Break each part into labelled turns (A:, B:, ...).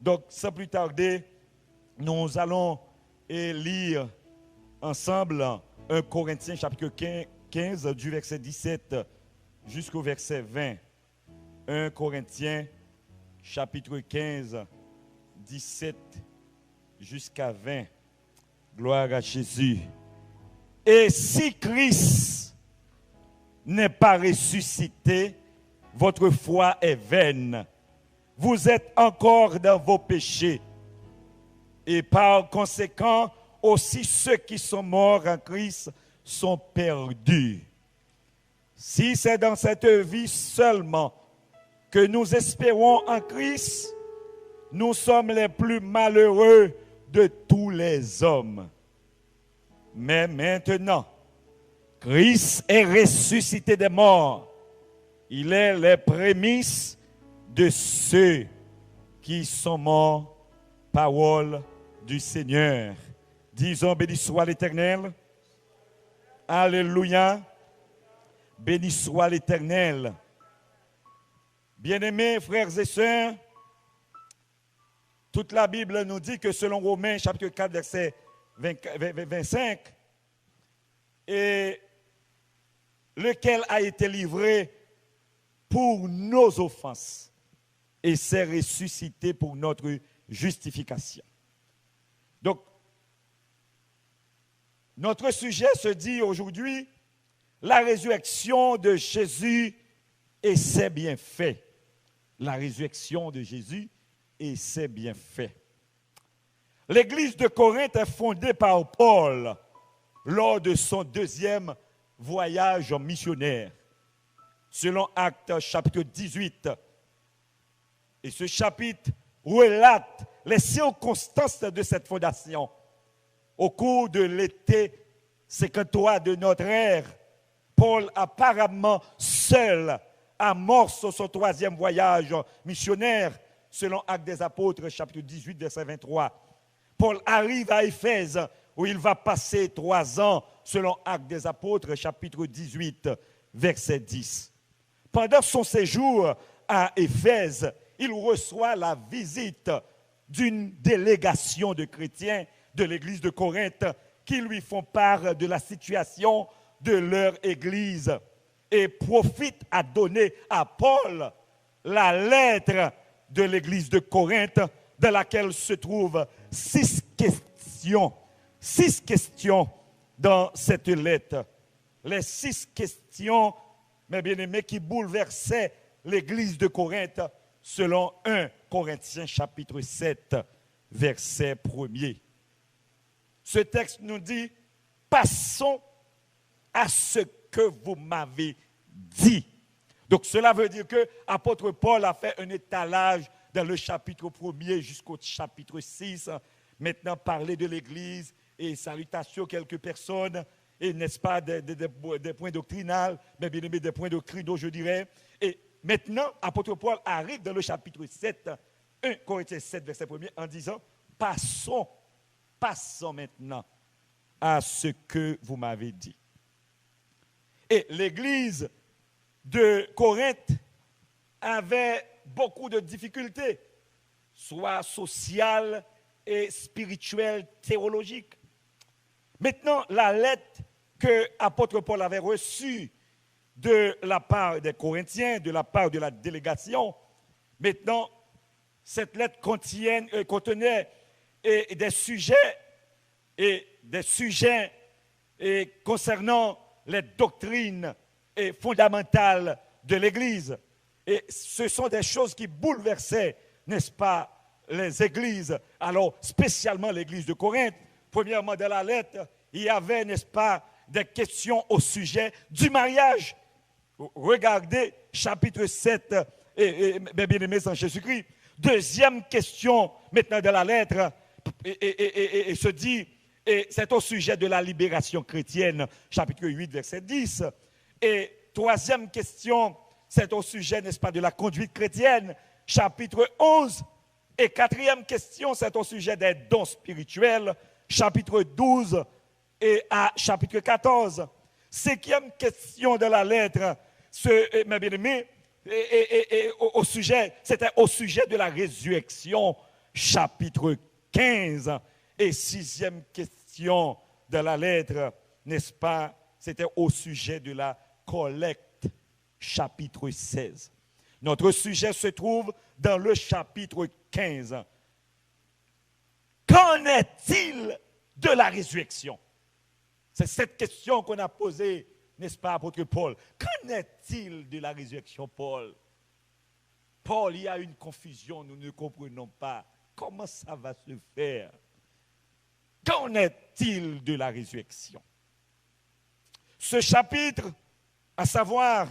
A: Donc, sans plus tarder, nous allons lire ensemble 1 Corinthiens chapitre 15 du verset 17 jusqu'au verset 20. 1 Corinthiens chapitre 15, 17 jusqu'à 20. Gloire à Jésus. Et si Christ n'est pas ressuscité, votre foi est vaine. Vous êtes encore dans vos péchés. Et par conséquent, aussi ceux qui sont morts en Christ sont perdus. Si c'est dans cette vie seulement que nous espérons en Christ, nous sommes les plus malheureux de tous les hommes. Mais maintenant, Christ est ressuscité des morts. Il est les prémices de ceux qui sont morts. Parole du Seigneur. Disons, béni soit l'Éternel. Alléluia. Béni soit l'Éternel. Bien-aimés frères et sœurs, toute la Bible nous dit que selon Romains chapitre 4 verset 25, et lequel a été livré pour nos offenses et s'est ressuscité pour notre justification. Donc, notre sujet se dit aujourd'hui la résurrection de Jésus et ses bienfaits. La résurrection de Jésus et ses bienfaits. L'église de Corinthe est fondée par Paul lors de son deuxième voyage missionnaire, selon Actes chapitre 18. Et ce chapitre relate les circonstances de cette fondation. Au cours de l'été 53 de notre ère, Paul, apparemment seul, amorce son troisième voyage missionnaire, selon Actes des Apôtres, chapitre 18, verset 23. Paul arrive à Éphèse, où il va passer 3 ans, selon Actes des Apôtres, chapitre 18, verset 10. Pendant son séjour à Éphèse, il reçoit la visite d'une délégation de chrétiens de l'église de Corinthe qui lui font part de la situation de leur église et profite à donner à Paul la lettre de l'église de Corinthe dans laquelle se trouvent 6 questions. 6 questions dans cette lettre. Les 6 questions, mes bien-aimés, qui bouleversaient l'église de Corinthe selon 1 Corinthiens chapitre 7, verset 1er. Ce texte nous dit, passons à ce que vous m'avez dit. Donc cela veut dire que l'apôtre Paul a fait un étalage dans le chapitre 1er jusqu'au chapitre 6. Maintenant, parler de l'Église et salutations quelques personnes, et n'est-ce pas des points doctrinaux, mais bien aimé des points doctrinaux, je dirais. Et maintenant, l'apôtre Paul arrive dans le chapitre 7, 1 Corinthiens 7, verset 1er, en disant, passons maintenant à ce que vous m'avez dit. Et l'église de Corinthe avait beaucoup de difficultés, soit sociales et spirituelles, théologiques. Maintenant, la lettre que l'apôtre Paul avait reçue de la part des Corinthiens, de la part de la délégation, maintenant, cette lettre contenait des sujets concernant les doctrines fondamentales de l'Église. Et ce sont des choses qui bouleversaient, n'est-ce pas, les églises, alors spécialement l'église de Corinthe. Premièrement, dans la lettre, il y avait, n'est-ce pas, des questions au sujet du mariage. Regardez chapitre 7, mes bien-aimés en Jésus-Christ. Deuxième question, maintenant dans la lettre, et se dit, et c'est au sujet de la libération chrétienne, chapitre 8, verset 10. Et troisième question, c'est au sujet, n'est-ce pas, de la conduite chrétienne, chapitre 11. Et quatrième question, c'est au sujet des dons spirituels, chapitre 12 et à chapitre 14. Cinquième question de la lettre, mes bien-aimés, c'était au sujet de la résurrection chapitre 15 et 6e question de la lettre, n'est-ce pas? C'était au sujet de la collecte, chapitre 16. Notre sujet se trouve dans le chapitre 15. Qu'en est-il de la résurrection? C'est cette question qu'on a posée, n'est-ce pas, apôtre Paul? Qu'en est-il de la résurrection, Paul? Paul, il y a une confusion, nous ne comprenons pas. Comment ça va se faire? Qu'en est-il de la résurrection? Ce chapitre, à savoir,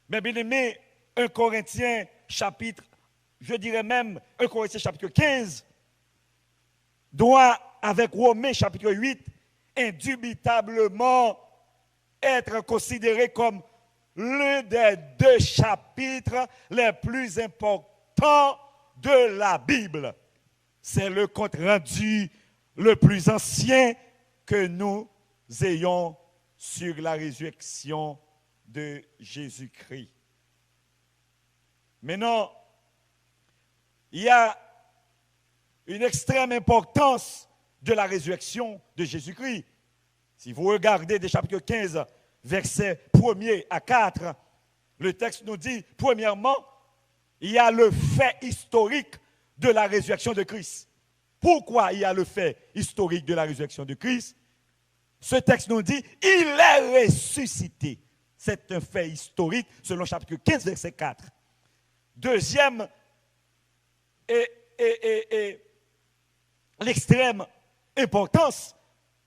A: mes bien-aimés, 1 Corinthiens chapitre, je dirais même 1 Corinthiens chapitre 15, doit, avec Romains chapitre 8, indubitablement être considéré comme l'un des 2 chapitres les plus importants de la Bible. C'est le compte-rendu le plus ancien que nous ayons sur la résurrection de Jésus-Christ. Maintenant, il y a une extrême importance de la résurrection de Jésus-Christ. Si vous regardez des chapitres 15, versets 1er à 4, le texte nous dit, premièrement, il y a le fait historique de la résurrection de Christ. Pourquoi il y a le fait historique de la résurrection de Christ? Ce texte nous dit, il est ressuscité. C'est un fait historique selon chapitre 15, verset 4. Deuxième, l'extrême importance,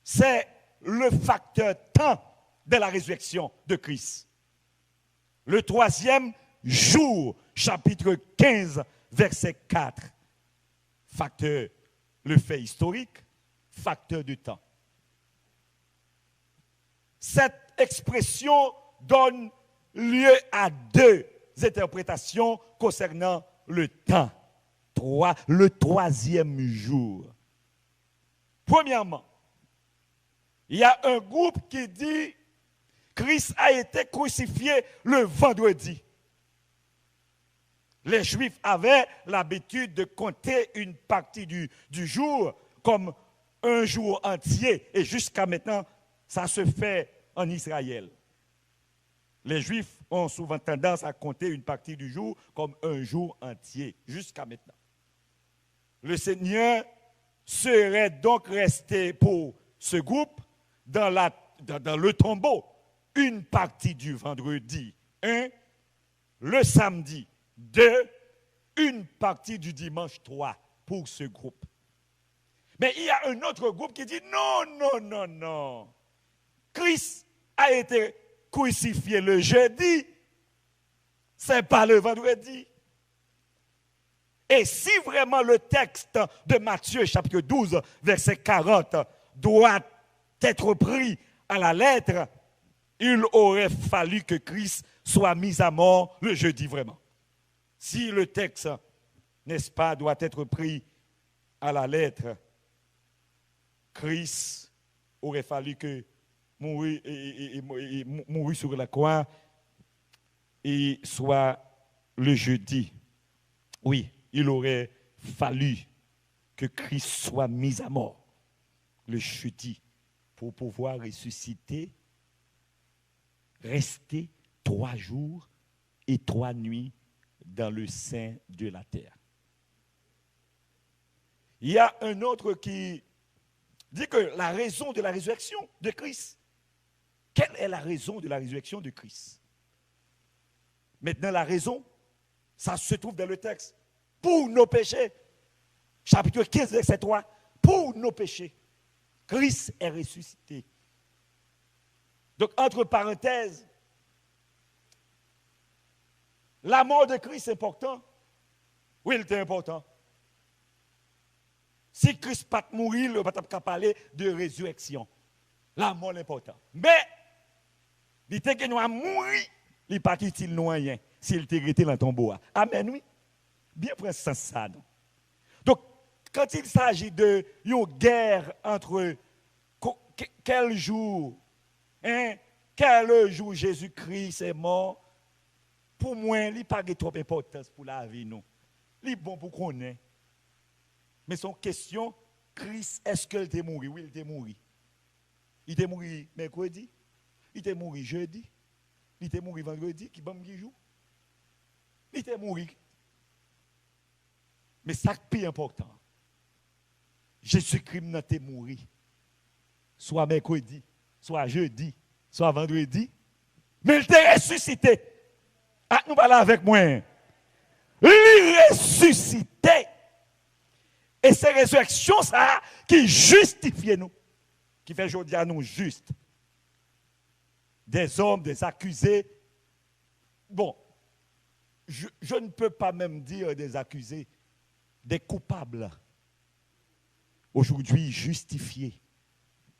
A: c'est le facteur temps de la résurrection de Christ. Le troisième jour, chapitre 15, verset 4. Facteur, le fait historique, facteur de temps. Cette expression donne lieu à 2 interprétations concernant le temps. Le 3e jour. Premièrement, il y a un groupe qui dit Christ a été crucifié le vendredi. Les Juifs avaient l'habitude de compter une partie du jour comme un jour entier. Et jusqu'à maintenant, ça se fait en Israël. Les Juifs ont souvent tendance à compter une partie du jour comme un jour entier, jusqu'à maintenant. Le Seigneur serait donc resté pour ce groupe dans le tombeau une partie du vendredi 1, le samedi 2, une partie du dimanche 3 pour ce groupe. Mais il y a un autre groupe qui dit non. Christ a été crucifié le jeudi, c'est pas le vendredi. Et si vraiment le texte de Matthieu chapitre 12, verset 40 doit être pris à la lettre, il aurait fallu que Christ soit mis à mort le jeudi vraiment. Si le texte, n'est-ce pas, doit être pris à la lettre, Christ aurait fallu que mourir sur la croix et soit le jeudi. Oui, il aurait fallu que Christ soit mis à mort le jeudi pour pouvoir ressusciter, rester 3 jours et 3 nuits dans le sein de la terre. Il y a un autre qui dit que la raison de la résurrection de Christ, quelle est la raison de la résurrection de Christ? Maintenant, la raison, ça se trouve dans le texte. Pour nos péchés, chapitre 15, verset 3, pour nos péchés, Christ est ressuscité. Donc, entre parenthèses, la mort de Christ est important. Oui, il était important. Si Christ n'a pas mouru, il ne va pas parler de résurrection. La mort est importante. Mais, il était que nous a mouru, il n'est pas utile nous rien s'il était resté dans le tombeau. Amen, oui. Bien prendre ça. Non? Donc, quand il s'agit de une guerre entre quel jour Jésus-Christ est mort, pour moi, il n'y a pas de trop d'importance pour la vie. Il est bon pour qu'on ait. Mais son question, Christ, est-ce qu'il était mort? Oui, il était mort. Il était mort mercredi, il était mort jeudi, il était mort vendredi, qui bon qui joue. Il était mort. Mais ça qui est plus important, Jésus-Christ n'a pas mort. Soit mercredi, soit jeudi, soit vendredi, mais il était ressuscité. Ah, nous parlons avec moi. Il ressuscité. Et c'est la résurrection ça qui justifie nous, qui fait aujourd'hui à nous justes. Des hommes, des accusés. Bon, je ne peux pas même dire des accusés, des coupables. Aujourd'hui justifiés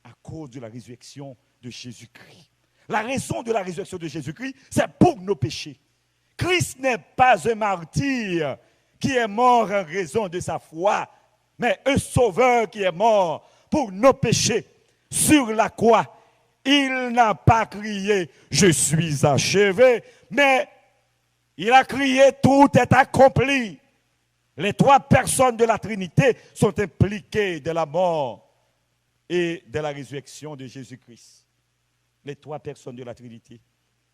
A: à cause de la résurrection de Jésus-Christ. La raison de la résurrection de Jésus-Christ, c'est pour nos péchés. Christ n'est pas un martyr qui est mort en raison de sa foi, mais un sauveur qui est mort pour nos péchés. Sur la croix, il n'a pas crié « Je suis achevé », mais il a crié « Tout est accompli ». Les trois personnes de la Trinité sont impliquées de la mort et de la résurrection de Jésus-Christ. Les trois personnes de la Trinité.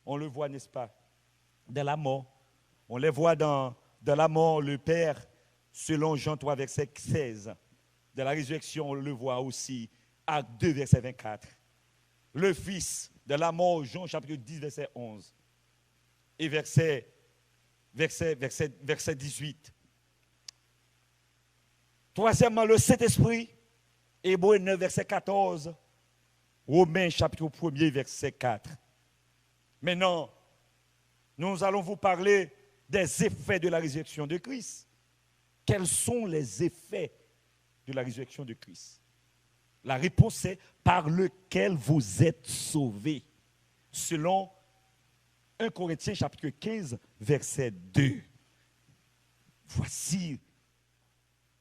A: On le voit, n'est-ce pas, de la mort. On les voit dans la mort, le Père, selon Jean 3, verset 16. De la résurrection, on le voit aussi, Acte 2, verset 24. Le Fils, de la mort, Jean chapitre 10, verset 11. Et verset 18. Troisièmement, le Saint-Esprit, Hébreux 9, verset 14. Romains chapitre 1er, verset 4. Maintenant, nous allons vous parler des effets de la résurrection de Christ. Quels sont les effets de la résurrection de Christ? La réponse est par lequel vous êtes sauvés. Selon 1 Corinthiens chapitre 15, verset 2. Voici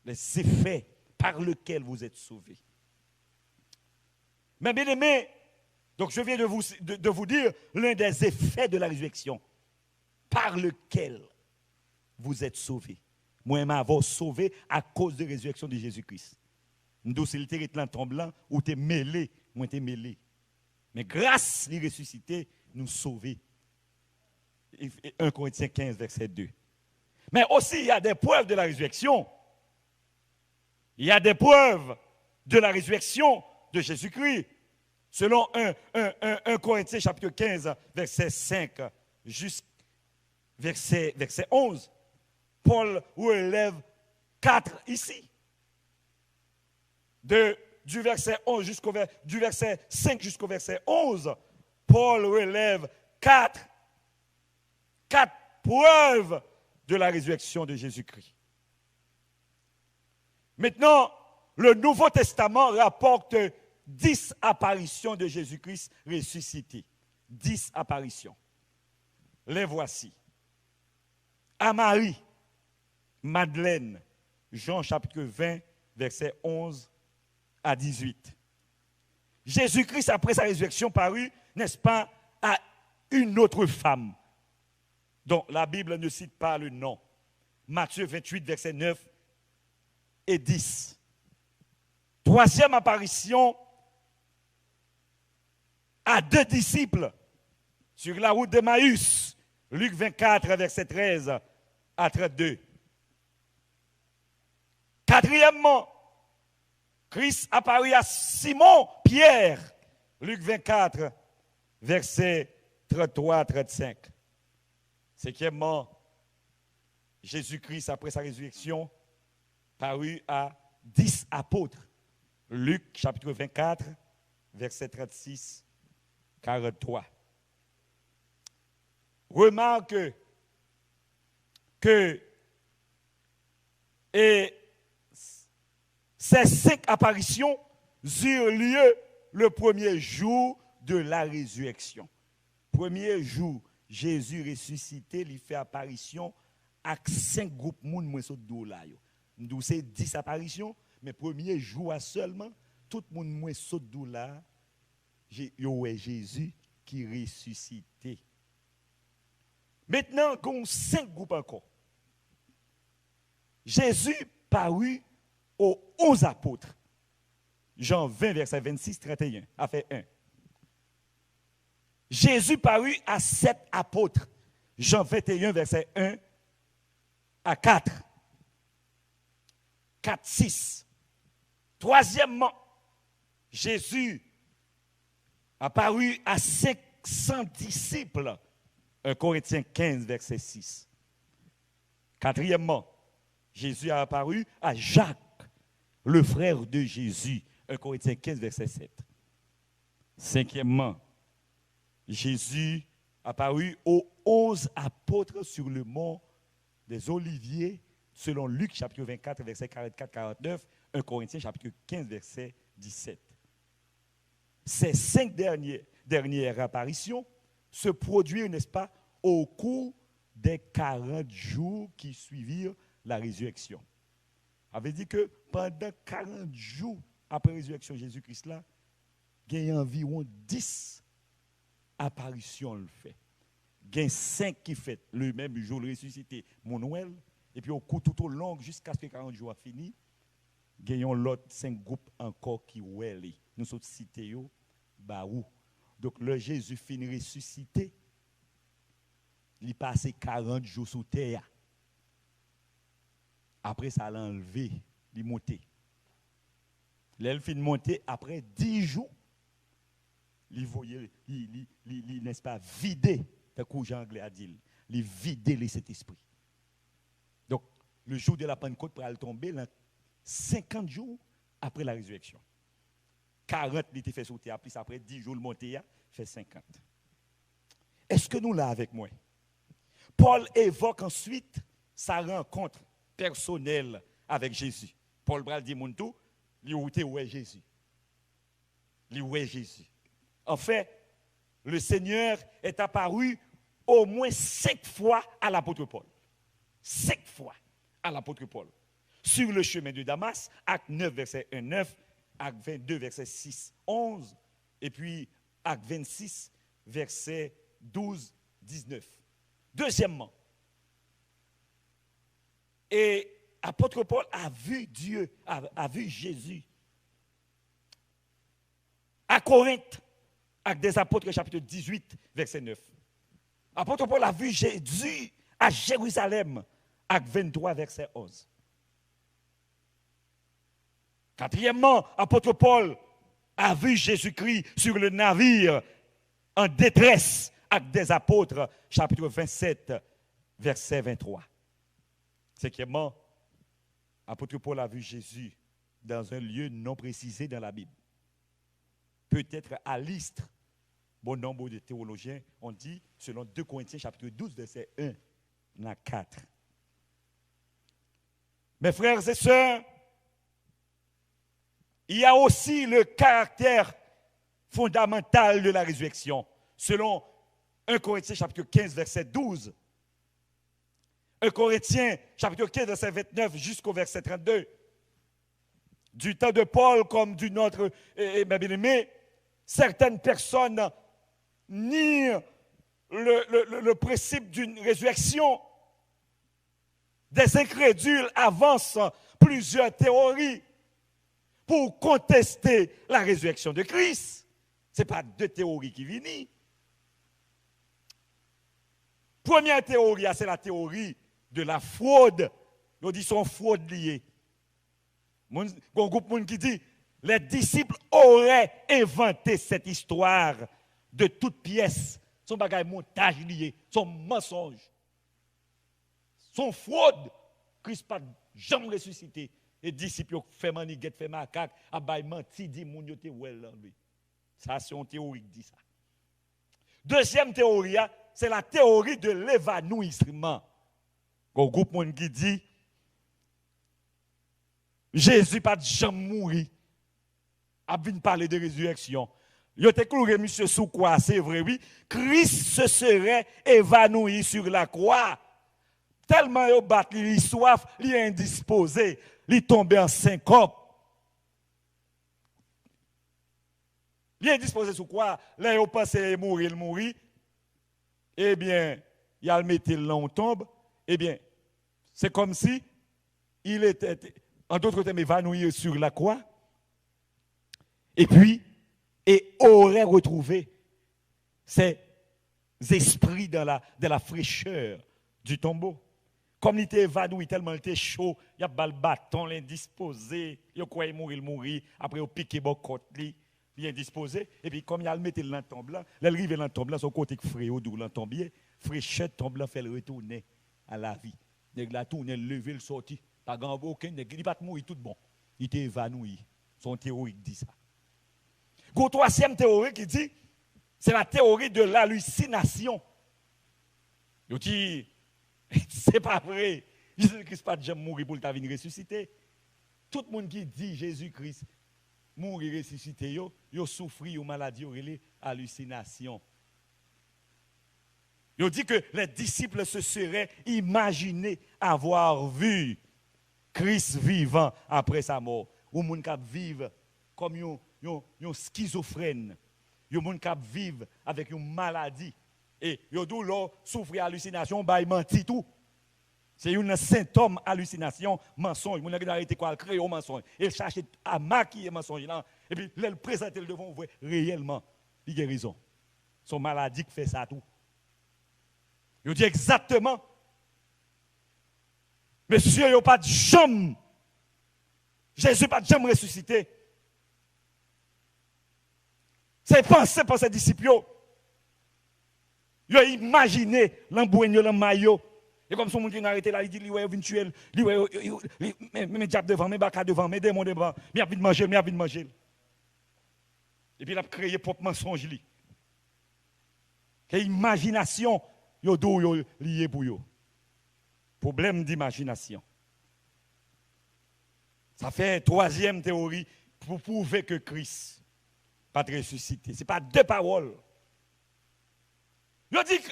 A: les effets par lesquels vous êtes sauvés. Mais bien aimés, donc je viens de vous dire l'un des effets de la résurrection par lequel vous êtes sauvés. Moi, je m'avais sauvé à cause de la résurrection de Jésus-Christ. Nous, si le territoire tremblant, ou t'es mêlé, moi t'es mêlé. Mais grâce à la ressuscité, nous sauver. 1 Corinthiens 15, verset 2. Mais aussi, il y a des preuves de la résurrection. Il y a des preuves de la résurrection de Jésus-Christ. Selon 1 Corinthiens chapitre 15, verset 5, jusqu'à verset 11, Paul relève 4 ici. Du verset 5 jusqu'au verset 11, Paul relève 4 preuves de la résurrection de Jésus-Christ. Maintenant, le Nouveau Testament rapporte 10 apparitions de Jésus-Christ ressuscité. 10 apparitions. Les voici. À Marie, Madeleine, Jean chapitre 20, verset 11 à 18. Jésus-Christ, après sa résurrection, parut, n'est-ce pas, à une autre femme, dont la Bible ne cite pas le nom. Matthieu 28, verset 9 et 10. Troisième apparition à 2 disciples sur la route d'Emmaüs, Luc 24, verset 13 à 32. Quatrièmement, Christ apparut à Simon Pierre, Luc 24, verset 33 à 35. Cinquièmement, Jésus-Christ, après sa résurrection, parut à 10 apôtres. Luc chapitre 24, verset 36, 43. Remarque que ces 5 apparitions eurent lieu le premier jour de la résurrection. Premier jour, Jésus ressuscité, il fait apparition à 5 groupes de monde moins de là. Nous c'est 10 apparitions, mais premier jour seulement, tout le monde moins de là, Jésus qui ressuscité. Maintenant, il y a 5 groupes encore. Jésus parut aux 11 apôtres. Jean 20, verset 26, 31, a fait 1. Jésus parut à 7 apôtres. Jean 21, verset 1 à 4. 4, 6. Troisièmement, Jésus apparut à 500 disciples. 1 Corinthiens 15, verset 6. Quatrièmement, Jésus a apparu à Jacques, le frère de Jésus. 1 Corinthiens 15, verset 7. Cinquièmement, Jésus apparut aux 11 apôtres sur le mont des Oliviers, selon Luc chapitre 24, verset 44-49, 1 Corinthiens chapitre 15, verset 17. Ces 5 dernières apparitions se produisent, n'est-ce pas, au cours des 40 jours qui suivirent la résurrection. Ça veut dire que pendant 40 jours après la résurrection de Jésus-Christ, là, il y a environ 10 apparitions le fait. Il y a 5 qui fait le même jour le ressuscité, mon Noël, et puis au cours tout au long, jusqu'à ce que 40 jours a fini, il y a l'autre 5 groupes encore qui ouèlent. Nous sommes cités, Barou. Donc le Jésus finit ressuscité, il passe 40 jours sous terre. Après ça, l'a enlevé, il est monté. Il finit de monter après 10 jours. Il voyait, n'est-ce pas, vider, tel que Jean Anglais a dit, il vider cet esprit. Donc, le jour de la Pentecôte pour aller tomber, 50 jours après la résurrection. 40 il était fait sauter, plus après 10 jours le monté, fait 50. Est-ce que nous là avec moi? Paul évoque ensuite sa rencontre personnelle avec Jésus. Paul Bral dit mon tout, il est Jésus. Il est Jésus. En fait, le Seigneur est apparu au moins 5 fois à l'apôtre Paul. 5 fois à l'apôtre Paul. Sur le chemin de Damas, acte 9, verset 1, 9, acte 22, verset 6, 11, et puis acte 26, verset 12, 19. Deuxièmement, et apôtre Paul a vu Dieu, a vu Jésus à Corinthe, acte des apôtres, chapitre 18, verset 9. Apôtre Paul a vu Jésus à Jérusalem, acte 23, verset 11. Quatrièmement, apôtre Paul a vu Jésus-Christ sur le navire en détresse, acte des apôtres, chapitre 27, verset 23. Cinquièmement, apôtre Paul a vu Jésus dans un lieu non précisé dans la Bible. Peut-être à Lystre. Bon nombre de théologiens ont dit, selon 2 Corinthiens chapitre 12, verset 1 à 4. Mes frères et sœurs, il y a aussi le caractère fondamental de la résurrection, selon 1 Corinthiens chapitre 15, verset 12. 1 Corinthiens chapitre 15, verset 29 jusqu'au verset 32. Du temps de Paul comme du nôtre, bien-aimé, certaines personnes nient le principe d'une résurrection. Des incrédules avancent plusieurs théories pour contester la résurrection de Christ. Ce n'est pas 2 théories qui viennent. Première théorie, c'est la théorie de la fraude. Nous disons fraude liée. Il y a un groupe de monde qui dit les disciples auraient inventé cette histoire de toutes pièces. Son bagage montage lié, son mensonge, son fraude. Christ pas jamais ressuscité. Les disciples ont fait maniguette, fait macaque, a menti, dit moun yo te well lui. Ça c'est une théorie qui dit ça. Deuxième théorie, c'est la théorie de l'évanouissement. Un groupe de monde qui dit Jésus pas jamais mourir. A vinn parler de résurrection. Yo te cloué monsieur sous quoi, c'est vrai oui. Christ se serait évanoui sur la croix. Tellement yo bat li soif, li indisposé, li tombé en syncope. Li indisposé sur quoi? Là yo pensé mourir, il mourir. Eh bien, il a le mettre là on tombe. Eh bien, c'est comme si il était en d'autres termes, évanoui sur la croix, et puis, et aurait retrouvé ses esprits dans la fraîcheur du tombeau. Comme il était évanoui, tellement il était chaud, il y a le bâton, l'indisposé, il croyait mourir, après il piqué bon côté, il indisposé, et puis comme il a le mis dans le tombe là, l'arrivée dans le tombe là, son côté frais, d'où le tombier, fraîcheur tombe là fait le retourner à la vie. Il a tourné, levé, le sorti, pas grand aucun, il n'a pas mourir tout bon. Il était évanoui. Son théorie dit ça. La troisième théorie qui dit, c'est la théorie de l'hallucination. Il dit, c'est pas vrai. Jésus-Christ pas jamais mourir pour venir ressusciter. Tout le monde qui dit Jésus-Christ mourir ressuscité, yo souffri une maladie, une hallucination. Il dit que les disciples se seraient imaginés avoir vu Christ vivant après sa mort. Ou moun k'ap vivre comme un schizophrène. Yo moun k'ap vivre avec une maladie. Et yo dou lo souffrir hallucination, ba y menti tout. C'est un symptôme hallucination, mensonge. Moun a arrêté quoi créer un mensonge. Et chercher à maquiller mensonge là et puis le présenter le devant vous réellement il guérison. Son maladie qui fait ça tout. Yo dit exactement monsieur yo pas de jambe. Jésus pas de jambe ressuscité. C'est pensé par ses disciples. Ils ont imaginé l'embouigne, le maillot. Et comme son monde qui n'a arrêté là, il dit, il est virtuel, mes diables devant, mes bacas devant, mes démons devant, mais il a envie de manger, mais il a envie de manger. Et puis il a créé propre mensonge. Que imagination, yo do yo lié pour yo. Problème d'imagination. Ça fait troisième théorie pour prouver que Christ pas ressuscité. Ce n'est pas deux paroles. Il dit que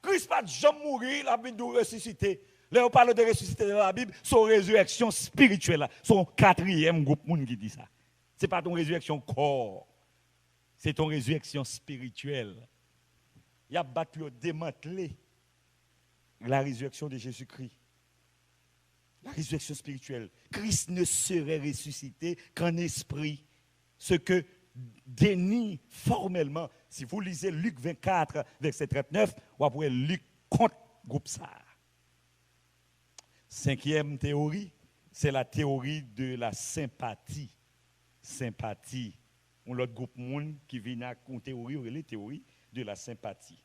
A: Christ pas jamais mourir, la Bible doit ressusciter. Là, on parle de ressusciter dans la Bible, son résurrection spirituelle. Son quatrième groupe monde qui dit ça. Ce n'est pas ton résurrection corps. C'est ton résurrection spirituelle. Il a battu, démantelé la résurrection de Jésus-Christ. La résurrection spirituelle. Christ ne serait ressuscité qu'en esprit. Ce que dénie formellement. Si vous lisez Luc 24, verset 39, vous pouvez Luc contre groupe ça. Cinquième théorie, c'est la théorie de la sympathie. Sympathie. On l'autre groupe monde qui vient à une théorie, ou les théories de la sympathie.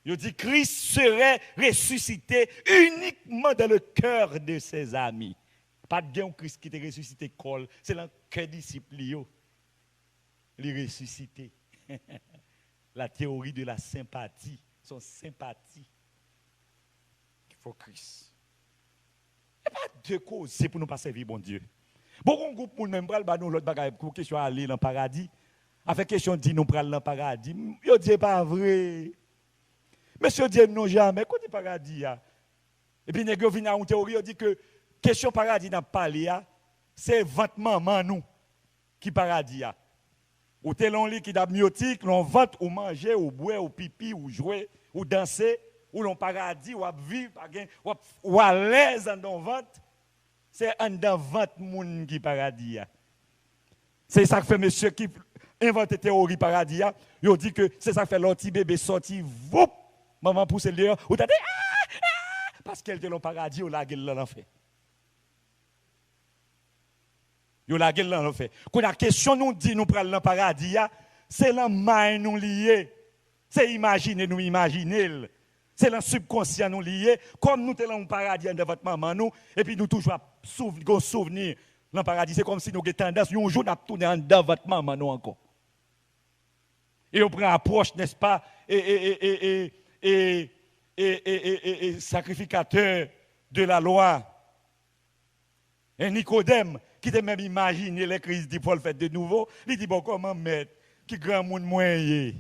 A: Il dit Christ serait ressuscité uniquement dans le cœur de ses amis. Pas de gain Christ qui était ressuscité col, c'est le cœur disciple. Les ressuscité. La théorie de la sympathie, son sympathie. Il faut Christ. Il n'y a pas deux causes, c'est pour nous pas servir bon Dieu. Beaucoup de groupes même pral ba nous l'autre bagaille pour question aller dans le paradis. Avec question dit nous pral dans le paradis. Yo dit pas vrai. Monsieur dit non jamais côté paradis a. Et puis nèg vinn à une théorie on dit que question paradis n'a pas parlé c'est vente maman nous qui paradis a. Ou tel on lit qui d'amniotique, l'on vente ou manger ou boire ou pipi ou jouer ou danser ou l'on paradis ou vivre ou à l'aise dans vente. C'est un dans vente moun qui paradis a. C'est ça que fait monsieur qui invente théorie paradis a. Il dit que c'est ça que fait l'autre bébé sorti voup maman pousse le dehors ou t'as dit parce qu'elle était dans le paradis ou la gueule dans l'enfer. Yo la gueule dans l'enfer. Quand la question nous dit nous prenons le paradis c'est la main nous lié. C'est imaginer nous imaginer. C'est le subconscient nous lié comme nous sommes dans le paradis de votre maman nous et puis nous toujours souvenir dans le paradis c'est comme si nous avons tendance un jour à tourner dans votre maman nous encore. Et on prend approche n'est-ce pas et sacrificateur de la loi. Et Nicodème, qui était même imaginé les crises du Paul fait de nouveau, il dit bon, comment mettre, qui grand monde moyen,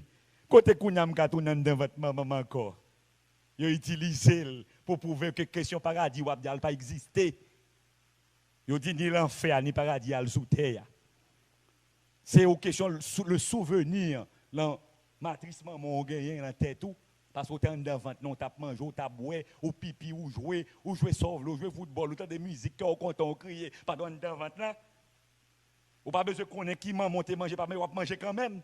A: côté Kounam Katounan dans votre maman encore. Il a utilisé pour prouver que question paradis n'a pas existé. Il dit ni l'enfer, ni paradis sous terre. C'est une question le souvenir, la matrice maman gagné dans tête tout. Parce que tu es en devant, non, tu as mangé, tu as boire, ou pipi, ou jouer sauve, ou jouer football, ou tu as des musiques, tu as content, crier, pas dans devant là. Ou pas besoin qu'on ait qui monter manger, pas mais on manger quand même.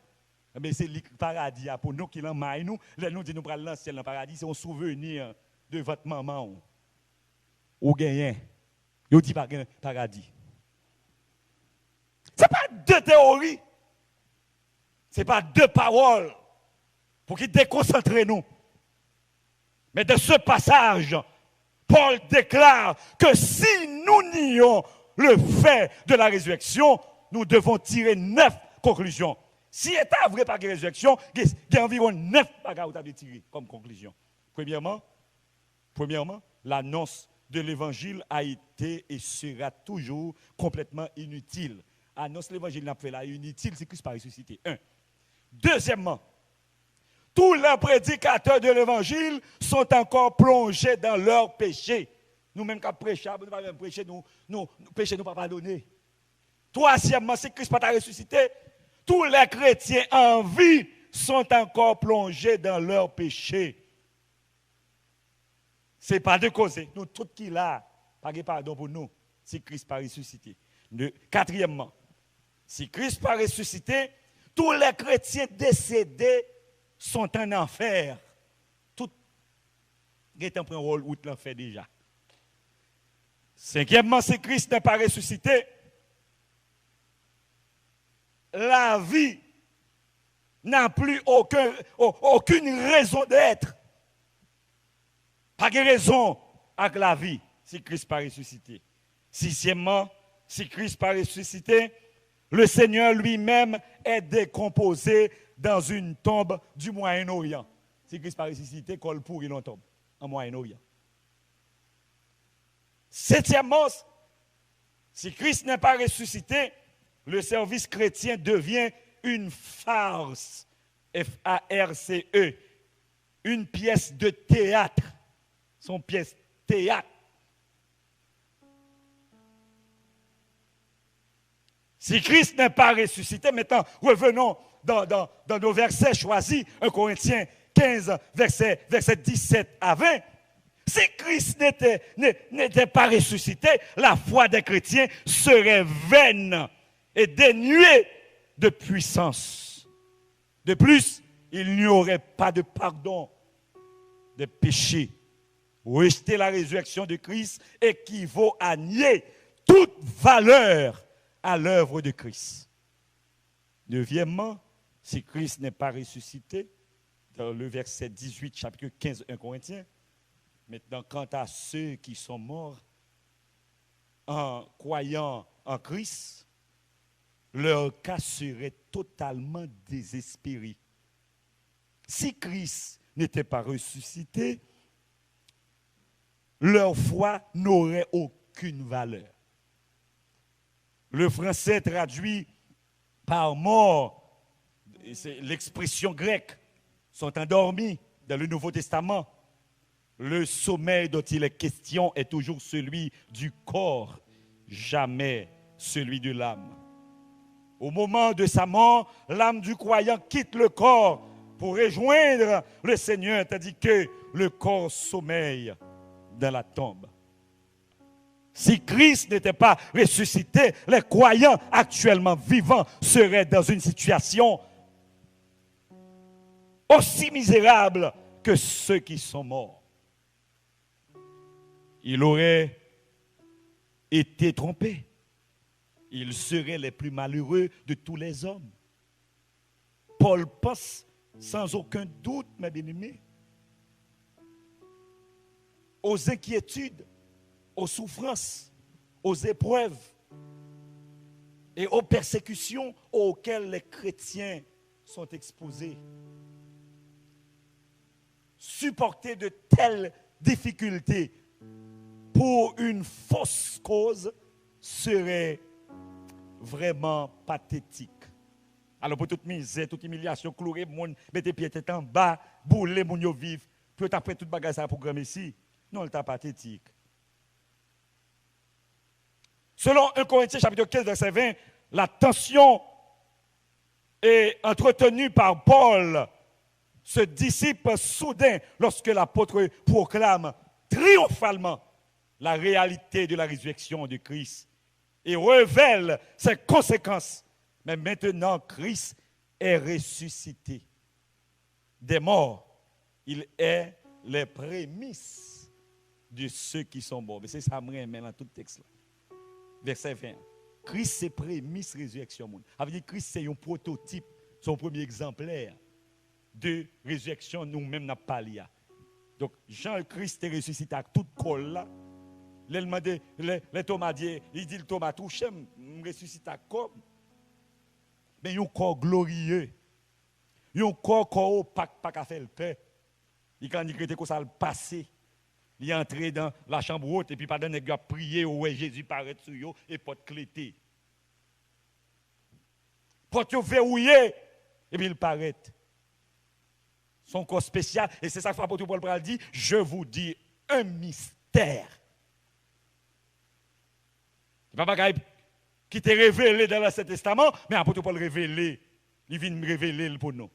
A: Mais c'est le paradis pour nous qui l'en nous. Là, nous disons nous prenons l'ancien dans le paradis, c'est un souvenir de votre maman. Ou gagnez. Vous dites pas paradis. Ce n'est pas deux théories. Ce n'est pas deux paroles pour qu'ils déconcentrent nous. Mais de ce passage, Paul déclare que si nous nions le fait de la résurrection, nous devons tirer 9 conclusions. Si c'est vrai par la résurrection, il y a environ 9 bagages à tirer comme conclusion. Premièrement, l'annonce de l'évangile a été et sera toujours complètement inutile. Annonce l'évangile n'a fait là inutile, c'est Christ pas ressuscité. 1. Deuxièmement, tous les prédicateurs de l'évangile sont encore plongés dans leur péché. Nous-mêmes qui prêchons, nous ne pouvons pas prêcher, nous péché nous pas pardonner. Troisièmement, si Christ pas ressuscité, tous les chrétiens en vie sont encore plongés dans leur péché. Ce n'est pas de cause. Nous, tout qui là, pas de pardon pour nous, si Christ pas ressuscité. Quatrièmement, si Christ pas ressuscité, tous les chrétiens décédés sont en enfer. Tout est en un rôle où l'enfer déjà. Cinquièmement, si Christ n'est pas ressuscité, la vie n'a plus aucune raison d'être. Pas de raison avec la vie si Christ n'est pas ressuscité. Sixièmement, si Christ n'est pas ressuscité, le Seigneur lui-même est décomposé dans une tombe du Moyen-Orient. Si Christ n'est pas ressuscité, col pourri dans tombe en Moyen-Orient. Septièmement, si Christ n'est pas ressuscité, le service chrétien devient une farce, F-A-R-C-E, une pièce de théâtre, son pièce théâtre. Si Christ n'est pas ressuscité, maintenant revenons dans nos versets choisis, 1 Corinthiens 15, verset 17 à 20. Si Christ n'était pas ressuscité, la foi des chrétiens serait vaine et dénuée de puissance. De plus, il n'y aurait pas de pardon des péchés. Rejeter la résurrection de Christ équivaut à nier toute valeur à l'œuvre de Christ. Neuvièmement, si Christ n'est pas ressuscité, dans le verset 18, chapitre 15, 1 Corinthiens, maintenant, quant à ceux qui sont morts en croyant en Christ, leur cas serait totalement désespéré. Si Christ n'était pas ressuscité, leur foi n'aurait aucune valeur. Le français traduit par mort, c'est l'expression grecque, sont endormis dans le Nouveau Testament. Le sommeil dont il est question est toujours celui du corps, jamais celui de l'âme. Au moment de sa mort, l'âme du croyant quitte le corps pour rejoindre le Seigneur, tandis que le corps sommeille dans la tombe. Si Christ n'était pas ressuscité, les croyants actuellement vivants seraient dans une situation aussi misérable que ceux qui sont morts. Ils auraient été trompés. Ils seraient les plus malheureux de tous les hommes. Paul pense sans aucun doute, mes bien-aimés, aux inquiétudes, aux souffrances, aux épreuves et aux persécutions auxquelles les chrétiens sont exposés. Supporter de telles difficultés pour une fausse cause serait vraiment pathétique. Alors pour toute misère, toute humiliation, clouer moun, mettre pied tête en bas, bouler moun yo vivre, peut après toute bagage ça programme ici. Non, c'est pathétique. Selon 1 Corinthiens chapitre 15 verset 20, la tension est entretenue par Paul se dissipe soudain lorsque l'apôtre proclame triomphalement la réalité de la résurrection de Christ et révèle ses conséquences. Mais maintenant, Christ est ressuscité des morts. Il est les prémices de ceux qui sont morts. C'est ça que je dans tout le texte. Verset 20. Christ, c'est prémices résurrection. Ça veut dire que Christ, c'est un prototype, son premier exemplaire de résurrection, nous-mêmes, n'a pas lié. Donc, Jean-Christ est ressuscité avec toute colle là. Les Thomas dit, il dit le Thomas touche, ressuscité à corps. Mais il y a un corps glorieux. Il y a un corps pas qu'à faire le paix. Il quand il était comme ça le passé. Il est entré dans la chambre haute et puis pendant qu'il a prié, ouais Jésus paraît sur eux et porte clété. Porte verrouillé et puis il paraît. Son corps spécial et c'est ça que l'apôtre Paul dit, je vous dis un mystère. C'est pas qui t'est révélé dans l'Ancien Testament, mais l'apôtre Paul révélé, il vient me révéler pour nous.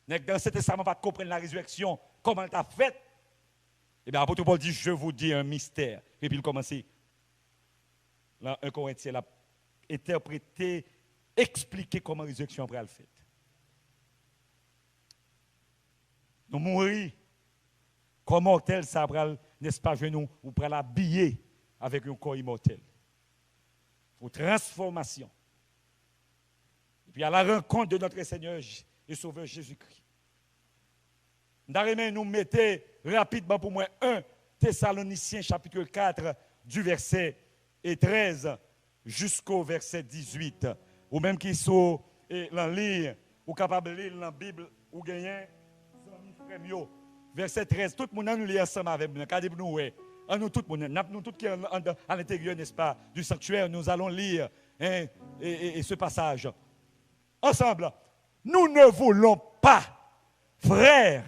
A: Dans l'Ancien Testament, pas comprendre la résurrection, comment elle t'a fait. Et bien, l'apôtre Paul dit, je vous dis un mystère. Et puis il commence, là, 1 Corinthiens, il a interprété, expliqué comment la résurrection après elle fait. Nous mourir, comme mortel, ça après, n'est-ce pas, nous, ou pour l'habiller avec un corps immortel. Pour transformation. Et puis à la rencontre de notre Seigneur et Sauveur Jésus-Christ. Nous mettons rapidement pour moi 1 Thessaloniciens chapitre 4 du verset 13 jusqu'au verset 18. Ou même qui sont dans lire, ou capable de lire dans la Bible, ou gagner, verset 13. Tout le monde nous lit ensemble avec nous. Nous tout le monde, nous tous qui sommes à l'intérieur, n'est-ce pas, du sanctuaire, nous allons lire et ce passage. Ensemble, nous ne voulons pas, frères,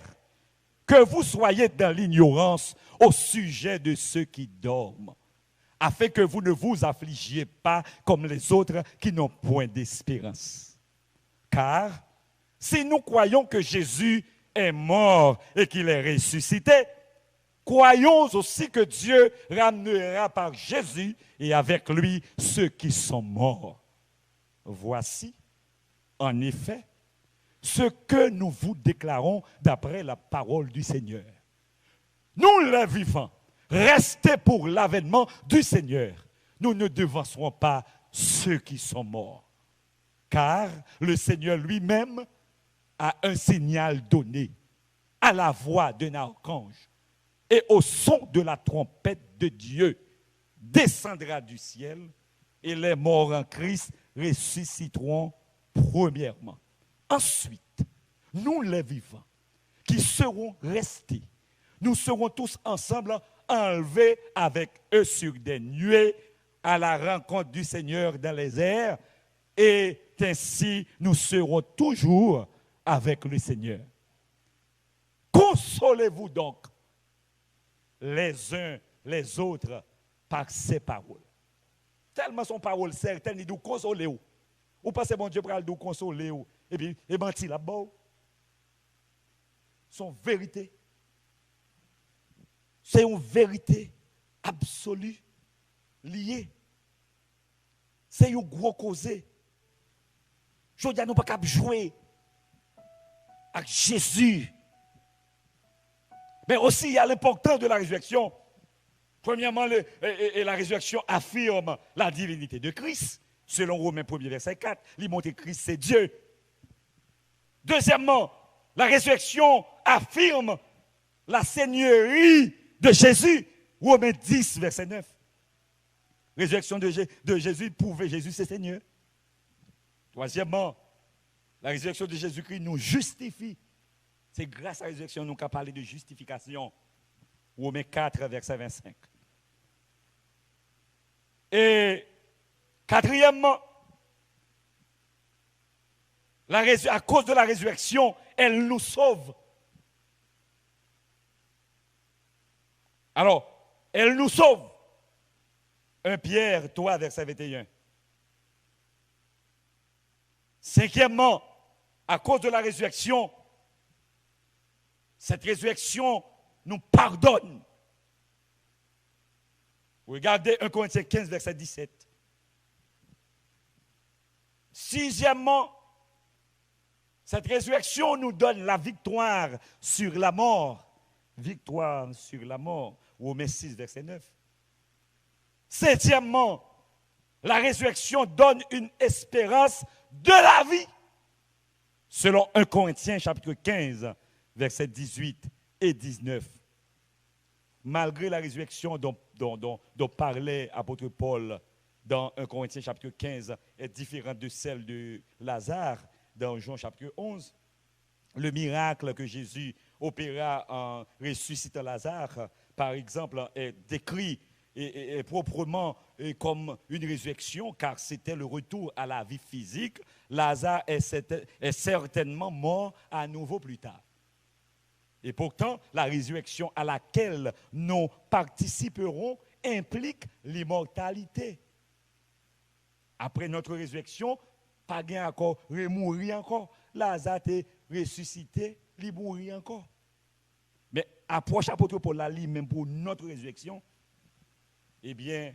A: que vous soyez dans l'ignorance au sujet de ceux qui dorment, afin que vous ne vous affligiez pas comme les autres qui n'ont point d'espérance. Car si nous croyons que Jésus est mort et qu'il est ressuscité, croyons aussi que Dieu ramènera par Jésus et avec lui ceux qui sont morts. Voici, en effet, ce que nous vous déclarons d'après la parole du Seigneur. Nous les vivants, restez pour l'avènement du Seigneur. Nous ne devancerons pas ceux qui sont morts. Car le Seigneur lui-même a un signal donné à la voix d'un archange et au son de la trompette de Dieu descendra du ciel et les morts en Christ ressusciteront premièrement. Ensuite, nous les vivants qui serons restés, nous serons tous ensemble enlevés avec eux sur des nuées à la rencontre du Seigneur dans les airs et ainsi nous serons toujours avec le Seigneur. Consolez-vous donc les uns les autres par ces paroles. Tellement son parole certaine, il nous consoler. Ou pensez bon Dieu pour nous consoler et puis et mentir là-bas. Son vérité. C'est une vérité absolue liée. C'est une gros causée. Je dis à nous pas qu'à jouer avec Jésus. Mais aussi, il y a l'importance de la résurrection. Premièrement, la résurrection affirme la divinité de Christ. Selon Romains 1er verset 4, il montre que Christ c'est Dieu. Deuxièmement, la résurrection affirme la seigneurie de Jésus. Romains 10 verset 9. Résurrection de Jésus prouve que Jésus c'est Seigneur. Troisièmement, la résurrection de Jésus-Christ nous justifie. C'est grâce à la résurrection que nous avons parlé de justification. Romains 4, verset 25. Et quatrièmement, à cause de la résurrection, elle nous sauve. Alors, elle nous sauve. 1 Pierre 3, verset 21. Cinquièmement, à cause de la résurrection, Cette résurrection nous pardonne. Regardez 1 Corinthiens 15, verset 17. Sixièmement, cette résurrection nous donne la victoire sur la mort. Victoire sur la mort. Romains 6, verset 9. Septièmement, la résurrection donne une espérance de la vie. Selon 1 Corinthiens chapitre 15, versets 18 et 19. Malgré la résurrection dont parlait l'apôtre Paul dans 1 Corinthiens chapitre 15 est différente de celle de Lazare dans Jean chapitre 11, le miracle que Jésus opéra en ressuscitant Lazare, par exemple, est décrit et proprement comme une résurrection, car c'était le retour à la vie physique. Lazare est certainement mort à nouveau plus tard. Et pourtant, la résurrection à laquelle nous participerons implique l'immortalité. Après notre résurrection, pas gain encore, remourir encore. Lazare est ressuscité, il mourir encore. Mais approche apôtre Paul là, même pour notre résurrection, eh bien,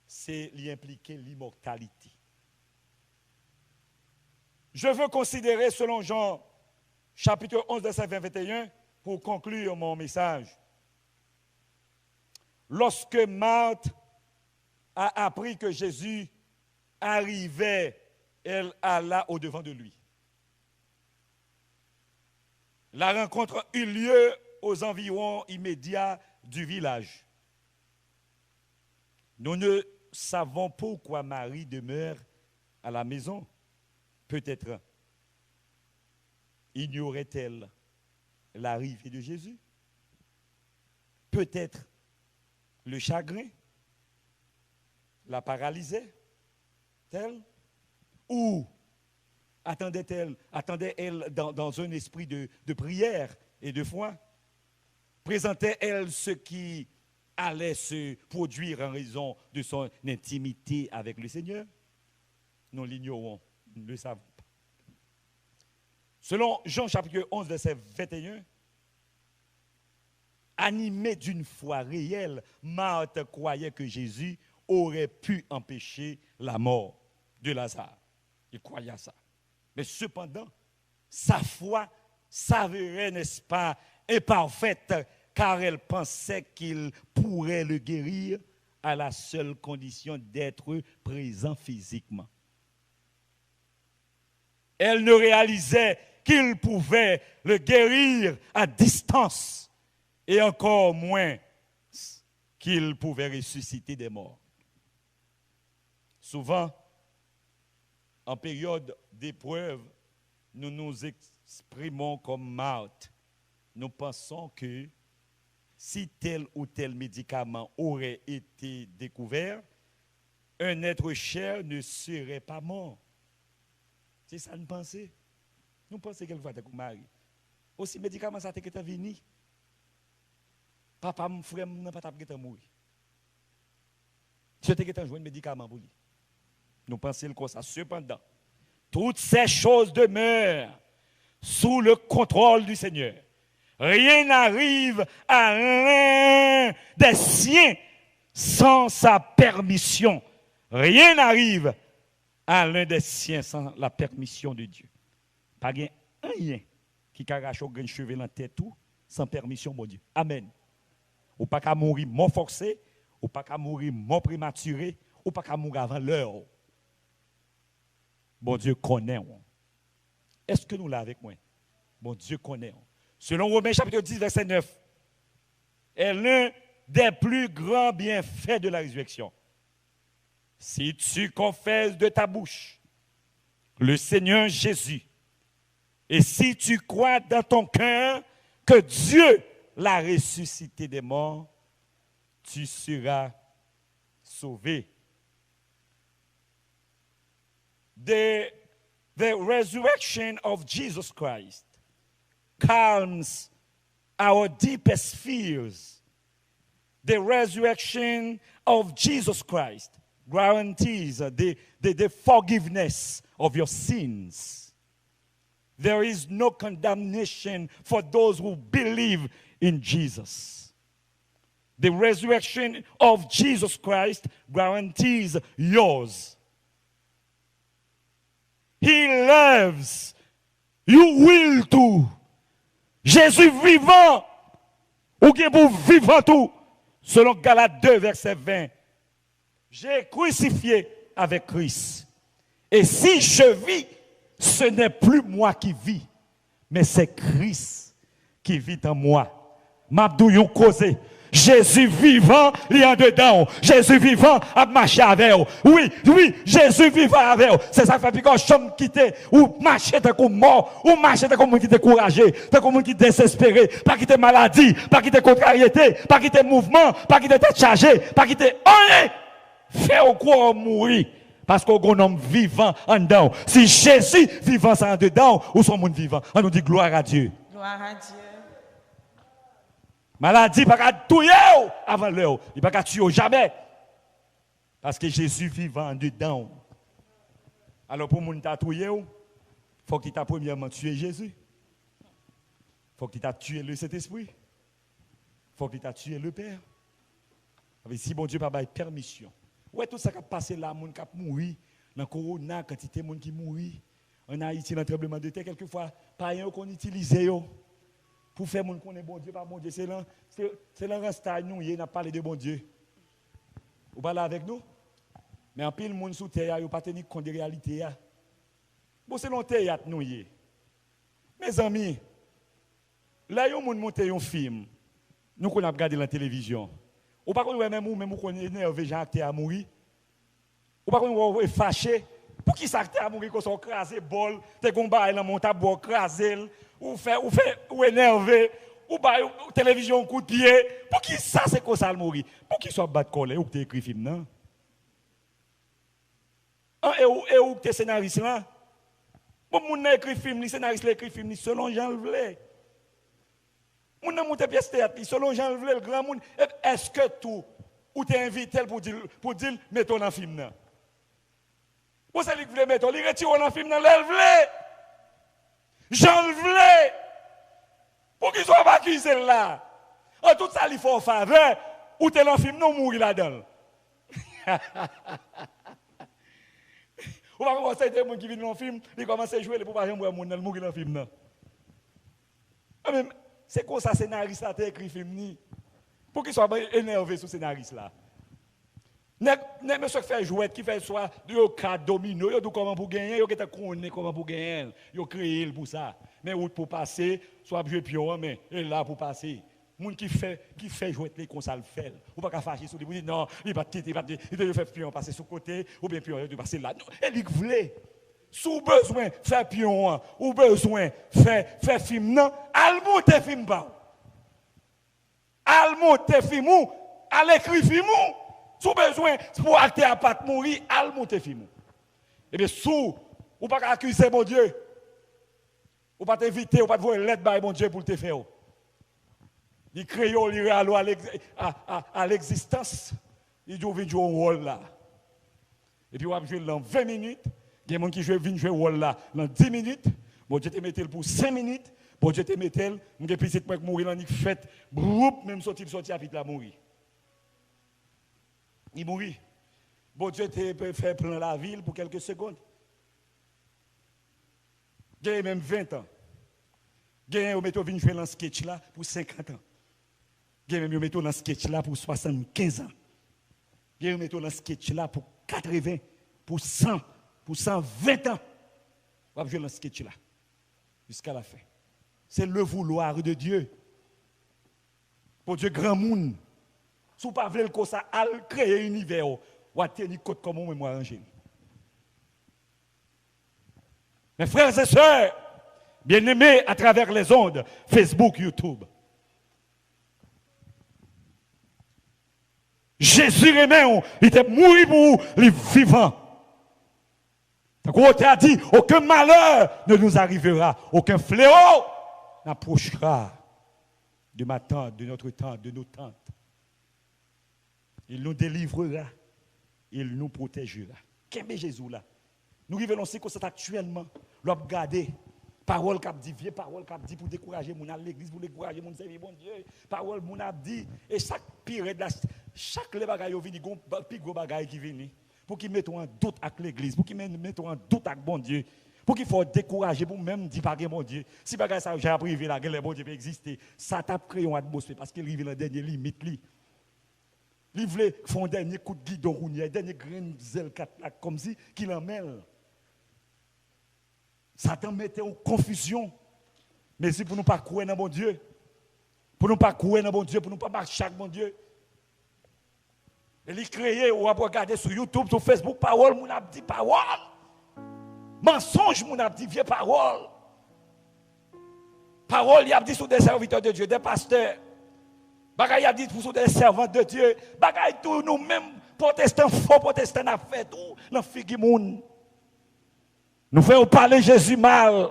A: c'est l'y impliquer l'immortalité. Je veux considérer, selon Jean, chapitre 11, verset 21, pour conclure mon message. Lorsque Marthe a appris que Jésus arrivait, elle alla au-devant de lui. La rencontre eut lieu aux environs immédiats du village. Nous ne savons pourquoi Marie demeure à la maison. Peut-être ignorait-elle l'arrivée de Jésus. Peut-être le chagrin la paralysait-elle. Ou attendait-elle dans un esprit de prière et de foi? Présentait-elle ce qui allait se produire en raison de son intimité avec le Seigneur? Nous l'ignorons, nous ne le savons pas. Selon Jean chapitre 11, verset 21, animé d'une foi réelle, Marthe croyait que Jésus aurait pu empêcher la mort de Lazare. Il croyait à ça. Mais cependant, sa foi s'avérait, n'est-ce pas, imparfaite, car elle pensait qu'il pourrait le guérir à la seule condition d'être présent physiquement. Elle ne réalisait qu'il pouvait le guérir à distance et encore moins qu'il pouvait ressusciter des morts. Souvent, en période d'épreuve, nous nous exprimons comme Marthe. Nous pensons que si tel ou tel médicament aurait été découvert, un être cher ne serait pas mort. C'est ça nous pensons. Nous pensons qu'elle va être Marie. Aussi, médicament, ça t'est venu. Papa, mon frère, n'a pas mourir. Je t'ai joué un médicament pour lui. Nous pensons comme ça. Cependant, toutes ces choses demeurent sous le contrôle du Seigneur. Rien n'arrive à l'un des siens sans sa permission. Rien n'arrive à l'un des siens sans la permission de Dieu. Pas rien qui arrache au grain de cheveux dans la tête tout sans permission de Dieu. Amen. Ou pas qu'à mourir mort forcé, ou pas qu'à mourir mort prématuré, ou pas qu'à mourir avant l'heure. Bon Dieu connaît. Est-ce que nous l'avons avec moi? Bon Dieu connaît. Selon Romains chapitre 10, verset 9, est l'un des plus grands bienfaits de la résurrection. Si tu confesses de ta bouche le Seigneur Jésus, et si tu crois dans ton cœur que Dieu l'a ressuscité des morts, tu seras sauvé. The resurrection of Jesus Christ calms our deepest fears. The resurrection of Jesus Christ guarantees the forgiveness of your sins. there is no condemnation for those who believe in Jesus. The resurrection of Jesus Christ guarantees yours. He lives. You will too. Jésus vivant. Ou qui est pour vivre tout. Selon Galates 2, verset 20. J'ai crucifié avec Christ. Et si je vis, ce n'est plus moi qui vis, mais c'est Christ qui vit en moi. M'abdouillou causé. Jésus vivant, il y a dedans. Jésus vivant a marché avec vous. Oui, Jésus vivant avec vous. C'est ça qui fait que chambre quitter ou marcher comme mort, ou marcher comme qui découragé, comme qui désespéré, pas quitter maladie, pas quitter contrariété, pas quitter mouvement, pas quitter tête chargée, pas quitter rien. Faire quoi mourir parce qu'on est un homme vivant en dedans. Si Jésus vivant ça en dedans, ou son monde vivant, on nous dit gloire à Dieu.
B: Gloire à Dieu.
A: Maladie, pas qu'à tuer avant l'heure. Il pas qu'à tuer jamais. Parce que Jésus vivant en dedans. Alors pour moun t'a tué, il faut qu'il t'a premièrement tué Jésus. Il faut qu'il t'a tué le Saint-Esprit. Il faut qu'il t'a tué le Père. Si bon Dieu n'a pas permission. Ouais, tout ça qui a passé là, moun qui a mouru, dans le corona, quantité de moun qui mouru, en Haïti, dans le tremblement de terre, quelquefois, pas rien qu'on utilise pour faire moun qu'on est bon Dieu, pas bon Dieu. C'est là reste nous, il n'a pas parlé de bon Dieu. Vous parlez avec nous? Mais en pile, moun sous terre, il n'a pas tenu compte de la réalité. Bon, c'est long théâtre nous. Mes amis, là, il y a moun monté un film, nous qu'on a regardé la télévision. Ou pas qu'on même ou qu'on est énervé, j'ai acté à mourir. Ou pas qu'on est fâché. Pour qui s'acte à mourir qu'on soit crasé bol, t'es qu'on baille dans mon tabou crasé, ou énervé, ou baille télévision coup de pied. Pour qui ça c'est qu'on ça mourir? Pour qui soit battre colère ou que t'es écrit film non? Et où t'es scénariste là? Bon moun écrit film, les scénaristes écrit film selon Jean le voulait. Moun nan monte pièce théâtre selon Jean le grand monde. Est-ce que tout ou t'es invité pour dire mettons dans film là? Pour ça, il voulait mettre, il retire dans le film dans l'elvelé. Jean le voulait. Pour qu'il soit pas accusé là. En tout ça, il faut faveur. Ou t'es dans le film, non mourir là-dedans. Ou pas commencer à dire que qui vient dans le film, il commence à jouer, il ne peut pas mourir dans le film. C'est comme ça, scénariste là, t'as écrit le film. Pour qu'il soit énervé sur le scénariste là. Ne monsieur fait jouer qui fait soit de cas domino, yo comment pour gagner, yo qui connaît comment pour gagner, yo créé pour ça. Mais route pour passer, soit jouer pion mais et là pour passer. Moun qui fait jouer les comme ça le fait. Ou pas qu'à fâcher sur lui pour dire non, il va quitter, il doit faire pion passer sur côté ou bien pion de passer là. Il voulait sous besoin faire pion ou besoin faire film non, al monter film pas. Al monter film ou al écrire film ou sous besoin pour acter à pas mourir, al monter film. Et bien sous ou pas accuser mon Dieu. Ou pas t'inviter, ou pas te voir l'aide par mon Dieu pour te faire. Il crée il à l'existence. Il doit jouer un rôle là. Et puis on va jouer dans 20 minutes, il y a des gens qui viennent jouer un rôle là dans 10 minutes. Bon Dieu te mette pour 5 minutes. Bon Dieu te mette, mon petit pour mourir dans une fête, même sorti à vite la mourir. Il mourit. Bon Dieu te fait prendre la ville pour quelques secondes. Il y a même 20 ans. Il y a même joué dans le sketch là pour 50 ans. Il y a même joué dans le sketch là pour 75 ans. Il y a même joué dans le sketch là pour 80, pour 100, pour 120 ans. On va jouer dans le sketch là jusqu'à la fin. C'est le vouloir de Dieu. Pour Dieu grand monde. Si vous ne voulez pas ça, créer un univers, ou à tenir compte comme moi arranger. Mes frères et sœurs, bien-aimés à travers les ondes, Facebook, YouTube. Jésus aimé, il était mort pour les vivants. Donc, on t'a dit, aucun malheur ne nous arrivera, aucun fléau n'approchera de ma tante, de notre tante, de nos tantes. Il nous délivrera, il nous protégera. Qu'est-ce que Jésus là? Nous révélons ce que c'est actuellement. L'on regarder Parole qu'a dit, vieille parole qu'a dit pour décourager mon à l'église, pour décourager mon servir bon Dieu. Parole mon a dit et chaque pire chaque les bagaille vini gon plus gros bagaille qui vini pour qu'ils mettent en doute avec l'église, pour qu'ils mettent en doute avec bon Dieu. Pour qu'il faut décourager pour même dire pas que mon Dieu. Si bagaille ça j'ai privé la guerre bon Dieu peut exister, ça t'a créé une atmosphère parce qu'il arrive dans dernière limite li. Il voulait faire un dernier coup de guidon rounier, dernier grain zèle comme si qu'il en mêle. Satan mettait en confusion. Mais si pour nous pas croire dans bon Dieu, pour nous pas croire dans bon Dieu, pour nous pas marcher avec bon Dieu. Et il créé, on va regarder sur YouTube, sur Facebook, parole, mon a dit parole. Mensonge, mon a dit vieux parole. Parole, il a dit sur des serviteurs de Dieu, des pasteurs. Bagaille a dit sur des servants de Dieu. Bagaille tout nous-mêmes, protestants, faux protestants, a fait tout dans figue moun. Nous faisons parler Jésus mal.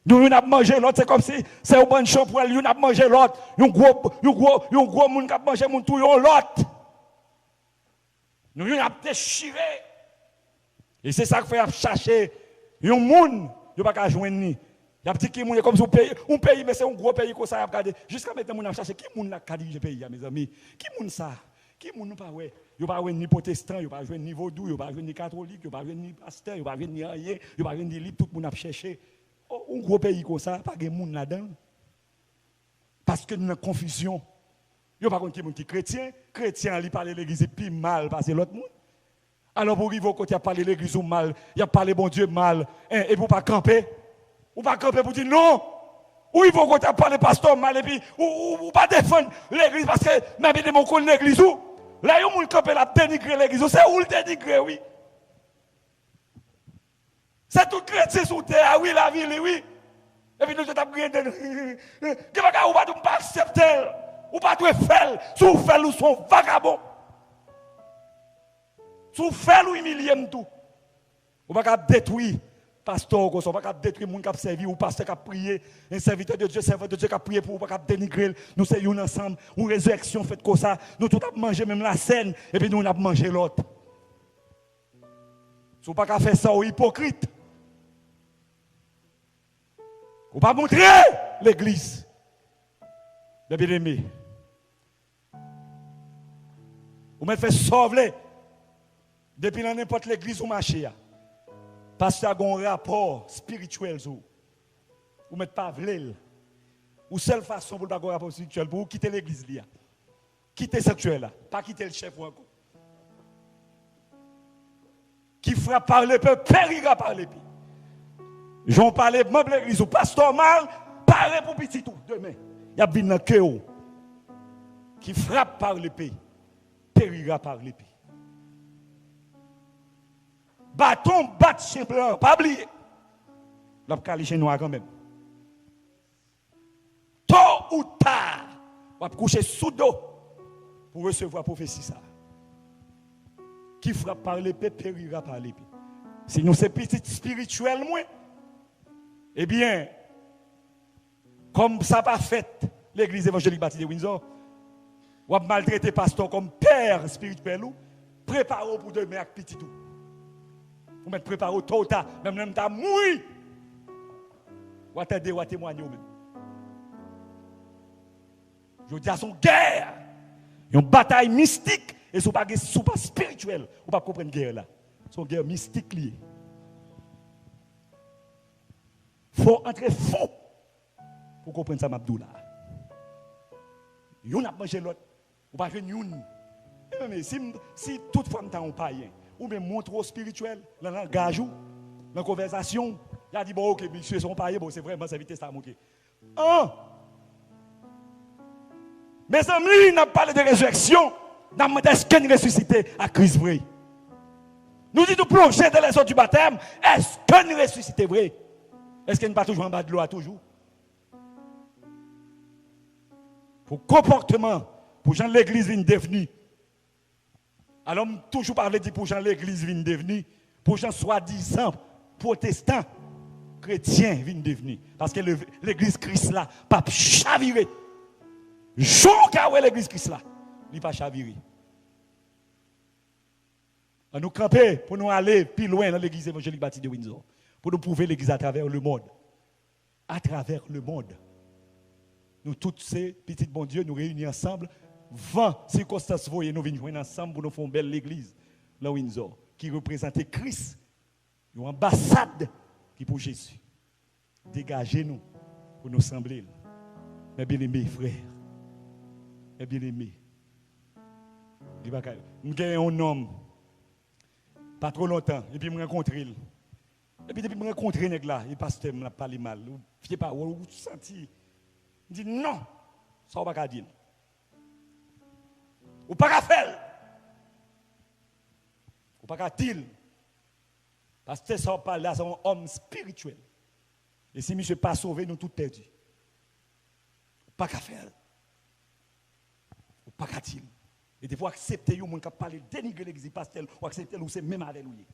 A: Nous avons mangé l'autre, c'est comme si c'est un bon champ pour lui, nous avons mangé l'autre. Un gros monde qui a mangé mon tout l'autre. Nous avons déchiré. Et c'est ça que fait chercher un monde, il ne peut pas joindre ni. Il y a petit qui est comme si un pays, mais c'est un gros pays comme ça. Jusqu'à maintenant, on a cherché qui est dirige le pays, mes amis. Qui est ça? Qui est pas ouais? Il pas ni protestant, il pas ni vaudou, il pas ni catholique, il pas ni pasteur, il pas ni rien, il pas ni libre, tout le monde a cherché. Un gros pays comme ça, pas de monde là-dedans. Parce que nous avons confusion. Il n'y a pas de monde qui est chrétien, il parle de l'église plus mal parce que l'autre monde. Alors pour arriver au côté, il a parlé de l'église mal, il a parlé bon Dieu mal, et pour pas camper. Ou pas camper pour dire non. Ou il faut qu'on t'a parlé pasteur mal et puis ou pas défendre l'église parce que même des mots qu'on l'église ou là il y a un camper la dénigrer l'église, c'est où le dénigrer oui. C'est tout chrétien sur terre, oui la ville oui. Et puis nous t'as prié de que va ou pas accepter ou pas tout faire, sous faire ou son vagabond. Sous faire ou humilier tout. Ou pas détruire pasteur, on va pas détruire les gens qui ont servi, ou pasteur qui a prié, un serviteur de Dieu, serveur de Dieu qui a prié pour pas dénigrer. Nous sommes ensemble, une résurrection faite comme ça. Nous tous avons mangé même la scène, et puis nous avons mangé l'autre. Si vous ne pouvez pas faire ça, vous hypocrite. Vous ne pouvez pas montrer l'église. De bien-aimé. Vous me faites sauver. Depuis n'importe l'église où marchez. Parce que vous avez un rapport spirituel. Vous ne mettez pas v'lel. Ou seule façon pour avoir un rapport spirituel, pour quitter l'église. Quitter sexuel. Pas quitter le chef ou encore. Qui fera par le peuple, périra par les pieds. J'en parlais, membre de l'église, ou pasteur mal, parlez pour petit tout. Demain, il y a bien dans le cœur. Qui frappe par les pays, périra par les pieds. Bâton, bat chien blanc, pas oublier. La caliché noir quand même. Tôt ou tard, on va coucher sous dos pour recevoir prophétie ça. Qui frappe par l'épée, périra par l'épée. Si nous c'est petit spirituel, moins, eh bien, comme ça pas fait, l'église évangélique baptisée de Windsor, on va maltraiter pasteur comme père spirituel, préparez pour demain avec petit tout. Vous mettez préparé tôt ou tard, même ta mouille. Ou attendez, ou témoigner même. Je dis à son guerre, une bataille mystique et ce n'est pas spirituel. Vous ne pas comprendre guerre là. C'est une guerre mystique liée. Il faut entrer faux pour comprendre ça, Mabdoula. Vous n'a pas mangé l'autre. Vous pas jouer une. Mais si toutefois vous êtes un païen, ou bien montre au spirituel, dans le langage, dans la conversation, il a dit, bon, ok, monsieur, son païen, bon, c'est vraiment, c'est vite ça, ok. Mes amis, n'a parlé de résurrection, n'a demandé est-ce qu'il y a une ressuscité à Christ vrai. Nous disons de plonger dans les eaux du baptême, est-ce qu'il y a une ressuscité vrai? Est-ce qu'il n'y a pas toujours en bas de l'eau, toujours? Pour comportement, pour gens l'église vient devenir. Alors, toujours parler de pour gens l'église vient devenir, pour gens soi-disant protestants, chrétiens viennent devenir. Parce que l'église Christ là, pas chavirer. Jean Kawé l'église Christ là, il pas chavirer. À nous camper pour nous aller plus loin dans l'église évangélique baptisée de Windsor. pour nous prouver l'église à travers le monde. À travers le monde. Nous tous ces petits bons Dieu, nous réunis ensemble. 20 circonstances voyez, nous venons joindre ensemble pour nous faire une belle église, là Windsor, qui représente Christ, une ambassade qui est pour Jésus. Dégagez-nous pour nous sembler. Mes bien-aimés frères, mes bien-aimés, nous avons un homme, pas trop longtemps, et puis je rencontre il. Et puis depuis que je rencontre il, le pasteur m'a parlé mal. Vous ne pas, vous sentez. Il dit non, ça ne va pas dire. Ou pas faire. Ou pas dire. Parce que ça parle là, c'est un homme spirituel. Et si monsieur pas sauvé, nous tout perdu. Ou pas faire. Ou pas dire. Et des fois accepter vous, mon qui parler dénigrer l'église pasteur, ou accepter ou c'est même alléluia.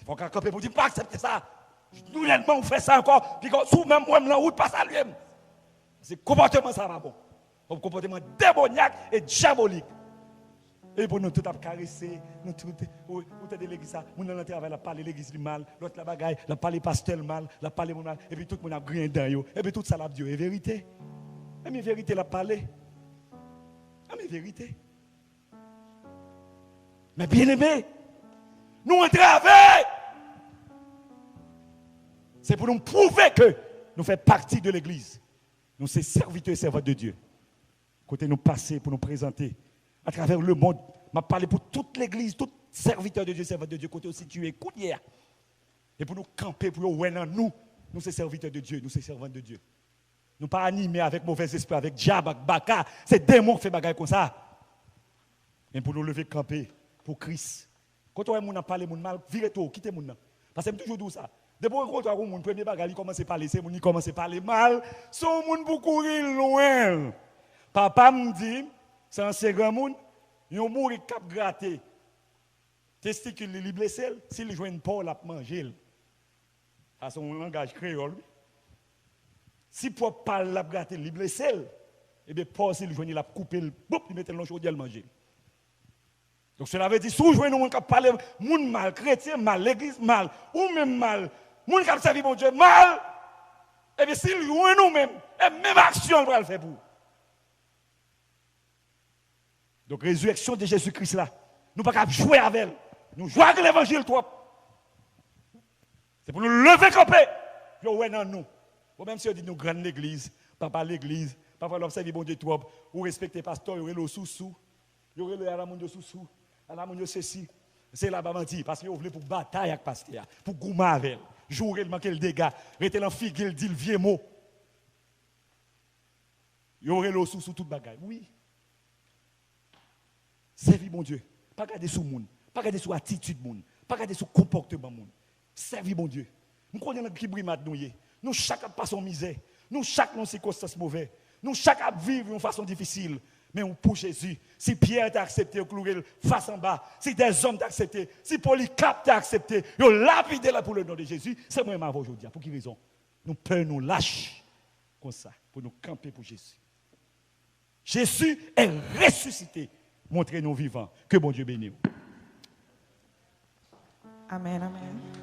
A: Il faut qu'on campe pour dire pas accepter ça. Nous on fait ça encore, puis sous même moi la route pas saluer. C'est comportement ça va bon. Un comportement démoniaque et diabolique. Et pour nous tout caresser, nous tout ou de l'église ça, nous dans le travail la parler l'église du mal, l'autre la bagaille, la parler pasteur mal, la parler mon mal et puis tout le monde a grien dans yo, et puis tout ça la Dieu est vérité. Mais vérité la parler. Mais vérité. Mais bien-aimé, nous on travaille. C'est pour nous prouver que nous faisons partie de l'église. Nous sommes serviteurs et servantes de Dieu. Côté nous passer pour nous présenter à travers le monde. Je parle pour toute l'église, tout serviteur de Dieu, servant de Dieu, côté aussi tu es coudière. Et pour nous camper, pour nous voir nous sommes serviteurs de Dieu, nous sommes servants de Dieu. Nous ne pas animés avec mauvais esprit, avec diable, avec baka. C'est démon qui fait bagaille comme ça. Mais pour nous lever camper, pour Christ. Quand on a parlé de mal, virez-toi, quittez-moi. Parce que c'est toujours ça. Depuis qu'on rencontre un premier bagage, il commence à parler, c'est il commence à parler mal, son monde pour courir loin. Papa me dit, c'est un second monde, il mourir cap gratter. Testicule il blessé, s'il joue une Paul à manger. À son langage créole. Si pour parler la gratter, il blessé, et bien Paul s'il joue il a coupé le boup, il mettait dans chaud, il manger. Donc cela veut dire si vous jouez nous qui parler monde mal, chrétien mal, l'église mal, ou même mal, monde qui servi mon Dieu mal, et bien s'il joue nous-mêmes, et même action on va le faire pour. Donc résurrection de Jésus-Christ là, nous pas qu'à jouer avec elle. Nous jouons avec l'évangile trop. C'est pour nous lever camper. Puis ouais dans nous. Ou même si on dit nous grande l'église, papa l'église, papa l'observer bon Dieu trop, ou respecter pasteur, ou le sous-sous, ou le à la monde sous-sous, à la monde ceci. C'est là-bas menti parce que vous voulez pour bataille avec pasteur, pour goumer avec elle. Jouer le manquer le dégât, rester dans figue il dit le vieux mot. Il y aurait le sous toute bagaille. Oui. Servir mon Dieu. Pas garder sous monde, pas garder sous attitude monde, pas garder sous comportement monde. Servir mon Dieu. Nous connaissons qui brimade nous chaque passe en misère, nous chaque dans circonstances mauvaises, nous chaque vivre d'une façon difficile. Mais on pour Jésus. Si Pierre t'a accepté au clouer face en bas, si des hommes t'a accepté, si Polycarpe t'a accepté, ils ont lapidé là pour le nom de Jésus, c'est moi qui aujourd'hui. Pour quelle raison? Nous peur nous lâche comme ça pour nous camper pour Jésus. Jésus est ressuscité. Montrez-nous vivants. Que bon Dieu bénisse.
B: Amen, amen.